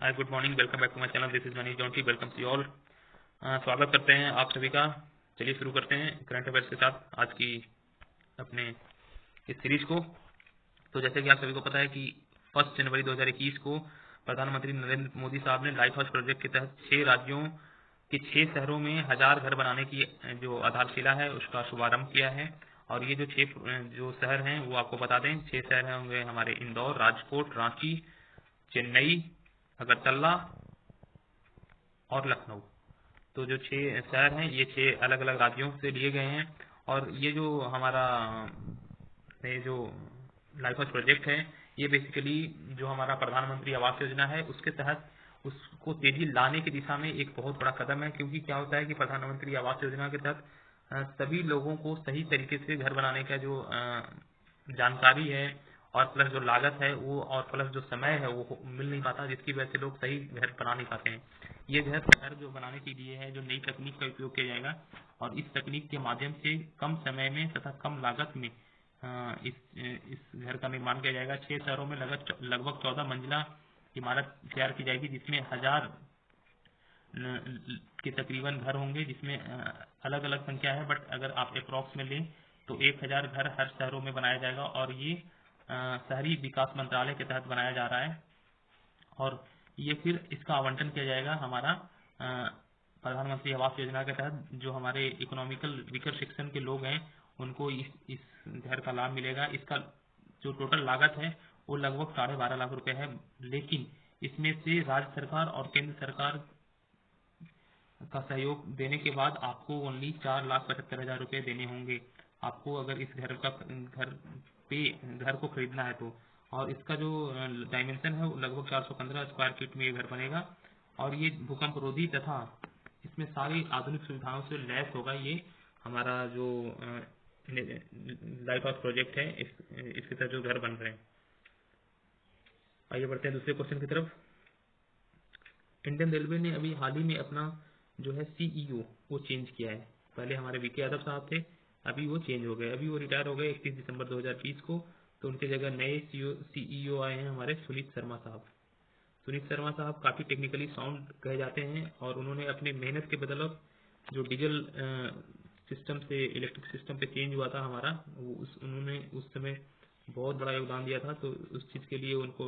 Hi, good morning, welcome back to my channel. This is Manish Jonty, welcome to all. स्वागत करते हैं आप सभी का। चलिए शुरू करते हैं करंट अफेयर्स के साथ आज की अपने इस सीरीज को। तो जैसे कि आप सभी को पता है कि 1 जनवरी 2021 को प्रधानमंत्री नरेंद्र मोदी साहब ने लाइट हाउस प्रोजेक्ट के तहत 6 राज्यों के 6 शहरों में 1000 घर बनाने की जो आधारशिला है उसका शुभारंभ किया है। और ये जो 6 जो शहर हैं वो आपको बता दें, 6 शहर होंगे हमारे इंदौर, राजकोट, रांची, चेन्नई, अगरतला और लखनऊ। तो जो 6 शहर हैं ये 6 अलग अलग राज्यों से लिए गए हैं। और ये जो हमारा ये जो लाइफ हाउस प्रोजेक्ट है ये बेसिकली जो हमारा प्रधानमंत्री आवास योजना है उसके तहत उसको तेजी लाने की दिशा में एक बहुत बड़ा कदम है। क्योंकि क्या होता है कि प्रधानमंत्री आवास योजना के तहत सभी लोगों को सही तरीके से घर बनाने का जो जानकारी है और प्लस जो लागत है वो और प्लस जो समय है वो मिल नहीं पाता, जिसकी वजह से लोग सही घर बना नहीं पाते हैं। ये घर जो बनाने के लिए है जो नई तकनीक का उपयोग किया जाएगा और इस तकनीक के माध्यम से कम समय में तथा कम लागत में इस घर का निर्माण किया जाएगा। 6 शहरों में लगभग 14 मंजिला इमारत तैयार की जाएगी जिसमें 1000 के तकरीबन घर होंगे, जिसमें अलग अलग संख्या है बट अगर आप अप्रॉक्स में लें तो 1000 घर हर शहरों में बनाया जाएगा। और ये शहरी विकास मंत्रालय के तहत बनाया जा रहा है और ये फिर इसका आवंटन किया जाएगा हमारा प्रधानमंत्री आवास योजना के तहत। जो हमारे इकोनॉमिकल वीकर सेक्शन के लोग हैं उनको इस घर का लाभ मिलेगा। इसका जो टोटल लागत है वो लगभग 12.5 लाख रुपए है, लेकिन इसमें से राज्य सरकार और केंद्र सरकार का सहयोग देने के बाद आपको ओनली 4,75,000 रुपए देने होंगे आपको अगर इस घर को खरीदना है तो। और इसका जो डायमेंशन है वो लगभग 415 स्क्वायर फीट में ये घर बनेगा और ये भूकंप रोधी तथा इसमें सारी आधुनिक सुविधाओं से लैस होगा। ये हमारा जो लाइट हाउस प्रोजेक्ट है इसके तहत जो घर बन रहे हैं। आइए बढ़ते हैं दूसरे क्वेश्चन की तरफ। इंडियन रेलवे ने अभी हाल ही में अपना जो है सीईओ वो चेंज किया है। पहले हमारे वीके यादव साहब थे, अभी वो चेंज हो गए, अभी वो रिटायर हो गए 31 दिसंबर 2020 को। तो उनकी जगह नए सीईओ आए हैं हमारे सुनीत शर्मा साहब। सुनीत शर्मा साहब काफ़ी टेक्निकली साउंड कहे जाते हैं और उन्होंने अपने मेहनत के बदौलत जो डीजल सिस्टम से इलेक्ट्रिक सिस्टम पे चेंज हुआ था हमारा उन्होंने उस समय बहुत बड़ा योगदान दिया था। तो उस चीज़ के लिए उनको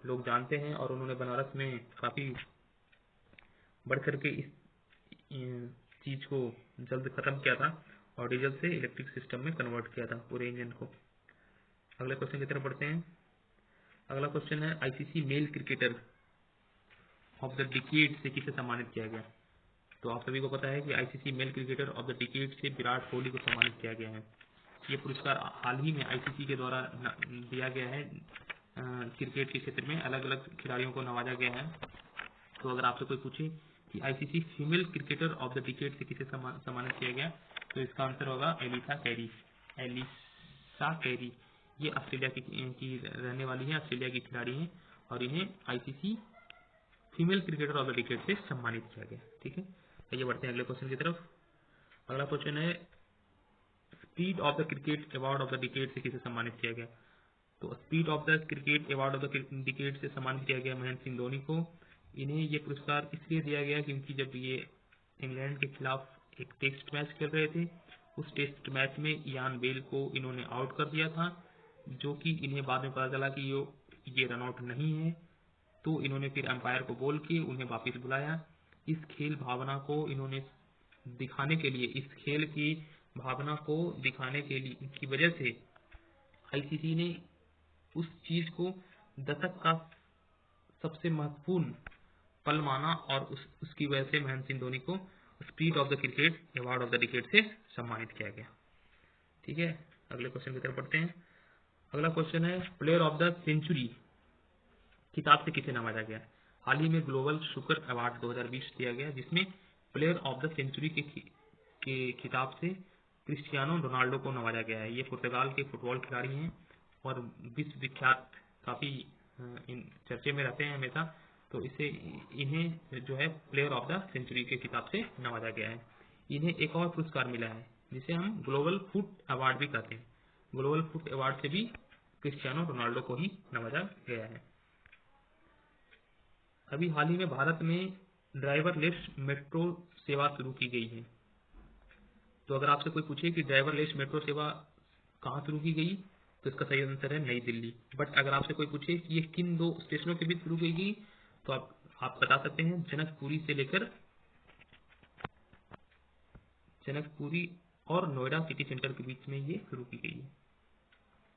लोग जानते हैं और उन्होंने बनारस में काफ़ी बढ़ करके इस चीज़ को जल्द खत्म किया था और डीजल से इलेक्ट्रिक सिस्टम में कन्वर्ट किया था पूरे इंजन को। अगले क्वेश्चन की तरफ बढ़ते हैं। अगला क्वेश्चन है ICC male cricketer of the decade से किसे सम्मानित किया गया। तो आप सभी को पता है कि ICC male cricketer of the decade से विराट कोहली को सम्मानित किया गया है। ये पुरस्कार हाल ही में आईसीसी के द्वारा दिया गया है। क्रिकेट के क्षेत्र में अलग अलग खिलाड़ियों को नवाजा गया है। तो अगर आपसे कोई पूछे कि ICC female cricketer of the decade से किसे सम्मानित किया गया तो इसका आंसर होगा एलिसा कैरी। ये ऑस्ट्रेलिया की रहने वाली है, ऑस्ट्रेलिया की खिलाड़ी है और इन्हें ICC female cricketer of the decade से सम्मानित किया गया। ठीक है, आइए बढ़ते हैं अगले क्वेश्चन की तरफ। अगला क्वेश्चन है speed of the cricket award of the decade से किसे सम्मानित किया गया। तो speed of the cricket award of the decade से सम्मानित किया गया महेंद्र सिंह धोनी को। इन्हें ये पुरस्कार इसलिए दिया गया क्योंकि जब ये इंग्लैंड के खिलाफ एक टेस्ट मैच खेल रहे थे उस टेस्ट मैच में इयान बेल को इन्होंने आउट कर दिया था, जो कि इन्हें बाद में पता चला कि ये रन आउट नहीं है। तो इन्होंने फिर अंपायर को बोल के उन्हें वापस बुलाया। इस खेल भावना को इन्होंने दिखाने के लिए, इस खेल की भावना को दिखाने के लिए की वजह से आईसीसी ने उस चीज को दशक का सबसे महत्वपूर्ण पल माना और उसकी वजह से महेंद्र सिंह धोनी को speed of the cricket award of the decade से सम्मानित किया गया। ठीक है, अगले क्वेश्चन की तरफ पढ़ते हैं। अगला क्वेश्चन है प्लेयर ऑफ द सेंचुरी खिताब से किसे नवाजा गया। हाल ही में ग्लोबल शुकर अवार्ड 2020 दिया गया जिसमें प्लेयर ऑफ द सेंचुरी के खिताब से क्रिस्टियानो रोनाल्डो को नवाजा गया है। ये पुर्तगाल के फुटबॉल खिलाड़ी हैं और विश्व विख्यात, काफ़ी चर्चे में रहते हैं हमेशा। तो इन्हें जो है प्लेयर ऑफ द सेंचुरी के खिताब से नवाजा गया है। इन्हें एक और पुरस्कार मिला है जिसे हम ग्लोबल फुट अवार्ड भी कहते हैं। ग्लोबल फुट अवार्ड से भी क्रिस्टियानो रोनाल्डो को ही नवाजा गया है। अभी हाल ही में भारत में ड्राइवरलेस मेट्रो सेवा शुरू की गई है। तो अगर आपसे कोई पूछे कि ड्राइवरलेस मेट्रो सेवा कहाँ शुरू की गई, तो इसका सही आंसर है नई दिल्ली। बट अगर आपसे कोई पूछे कि ये किन दो स्टेशनों के बीच शुरू की गई, तो आप बता सकते हैं जनकपुरी से लेकर जनकपुरी और नोएडा सिटी सेंटर के बीच में ये शुरू की गई है।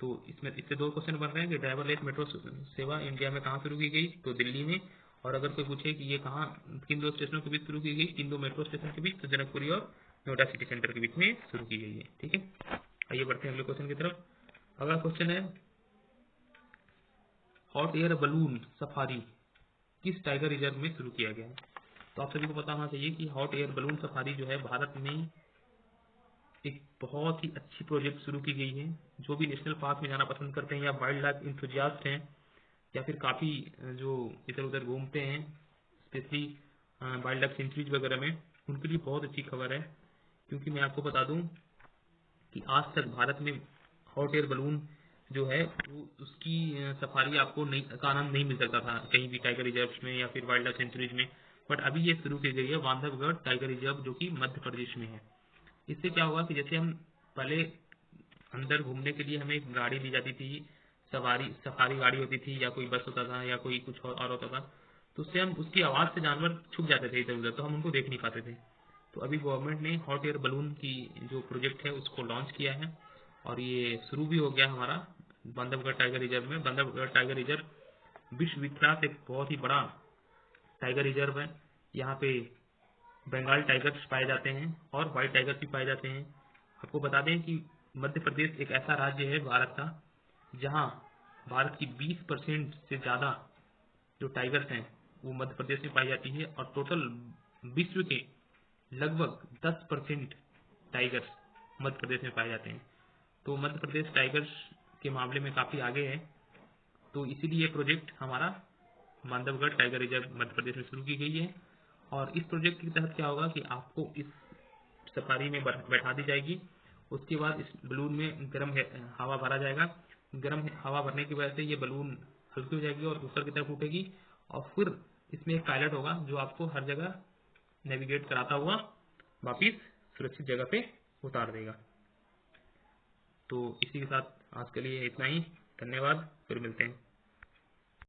तो इसमें इससे दो क्वेश्चन बन रहे हैं कि ड्राइवरलेस मेट्रो सेवा इंडिया में कहाँ शुरू की गई, तो दिल्ली में। और अगर कोई पूछे कि ये कहाँ किन दो स्टेशनों के बीच शुरू की गई, किन दो मेट्रो स्टेशन के बीच, तो जनकपुरी और नोएडा सिटी सेंटर के बीच में शुरू की गई है। ठीक है, आइए बढ़ते हैं अगले क्वेश्चन की तरफ। अगला क्वेश्चन है हॉट एयर बलून सफारी किस टाइगर रिजर्व में शुरू किया गया है। तो आप सभी को पता होना चाहिए कि हॉट एयर बलून सफारी जो है भारत में एक बहुत ही अच्छी प्रोजेक्ट शुरू की गई है। जो भी नेशनल पार्क में जाना पसंद करते हैं या वाइल्ड लाइफ इंथुजियास्ट हैं या फिर काफ़ी जो इधर उधर घूमते हैं, स्पेशली वाइल्ड लाइफ सेंचुरीज वगैरह में, उनके लिए बहुत अच्छी खबर है। क्योंकि मैं आपको बता दूं कि आज तक भारत में हॉट एयर बलून जो है वो उसकी सफारी आपको नहीं का आनंद नहीं मिल सकता था कहीं भी टाइगर रिजर्व में या फिर वाइल्ड लाइफ सेंचुरीज में। बट अभी ये शुरू की गई है बांधवगढ़ टाइगर रिजर्व, जो कि मध्य प्रदेश में है। इससे क्या होगा कि जैसे हम पहले अंदर घूमने के लिए हमें एक गाड़ी दी जाती थी, सफारी गाड़ी होती थी या कोई बस होता था या कोई कुछ और होता था, तो उससे हम उसकी आवाज़ से जानवर छुप जाते थे इधर उधर, तो हम उनको देख नहीं पाते थे। तो अभी गवर्नमेंट ने हॉट एयर बलून की जो प्रोजेक्ट है उसको लॉन्च किया है और ये शुरू भी हो गया हमारा बांधवगढ़ टाइगर रिजर्व में। बांधवगढ़ टाइगर रिजर्व विश्व विख्यात एक बहुत ही बड़ा टाइगर रिजर्व है। यहाँ पे बंगाल टाइगर्स पाए जाते हैं और व्हाइट टाइगर्स भी पाए जाते हैं। आपको बता दें कि मध्य प्रदेश एक ऐसा राज्य है भारत का जहां भारत की 20% से ज़्यादा जो टाइगर्स हैं वो मध्य प्रदेश में पाई जाती है और टोटल विश्व के लगभग 10% टाइगर्स मध्य प्रदेश में पाए जाते हैं। तो मध्य प्रदेश टाइगर्स के मामले में काफ़ी आगे है। तो इसीलिए ये प्रोजेक्ट हमारा बांधवगढ़ टाइगर रिजर्व मध्य प्रदेश में शुरू की गई है। और इस प्रोजेक्ट के तहत क्या होगा कि आपको इस सफारी में बैठा दी जाएगी। उसके बाद इस बलून में गर्म हवा भरा जाएगा। गर्म हवा भरने की वजह से ये बलून हल्की हो जाएगी और ऊपर की तरफ उठेगी और फिर इसमें एक पायलट होगा जो आपको हर जगह नेविगेट कराता हुआ वापिस सुरक्षित जगह पे उतार देगा। तो इसी के साथ आज के लिए इतना ही। धन्यवाद, फिर मिलते हैं।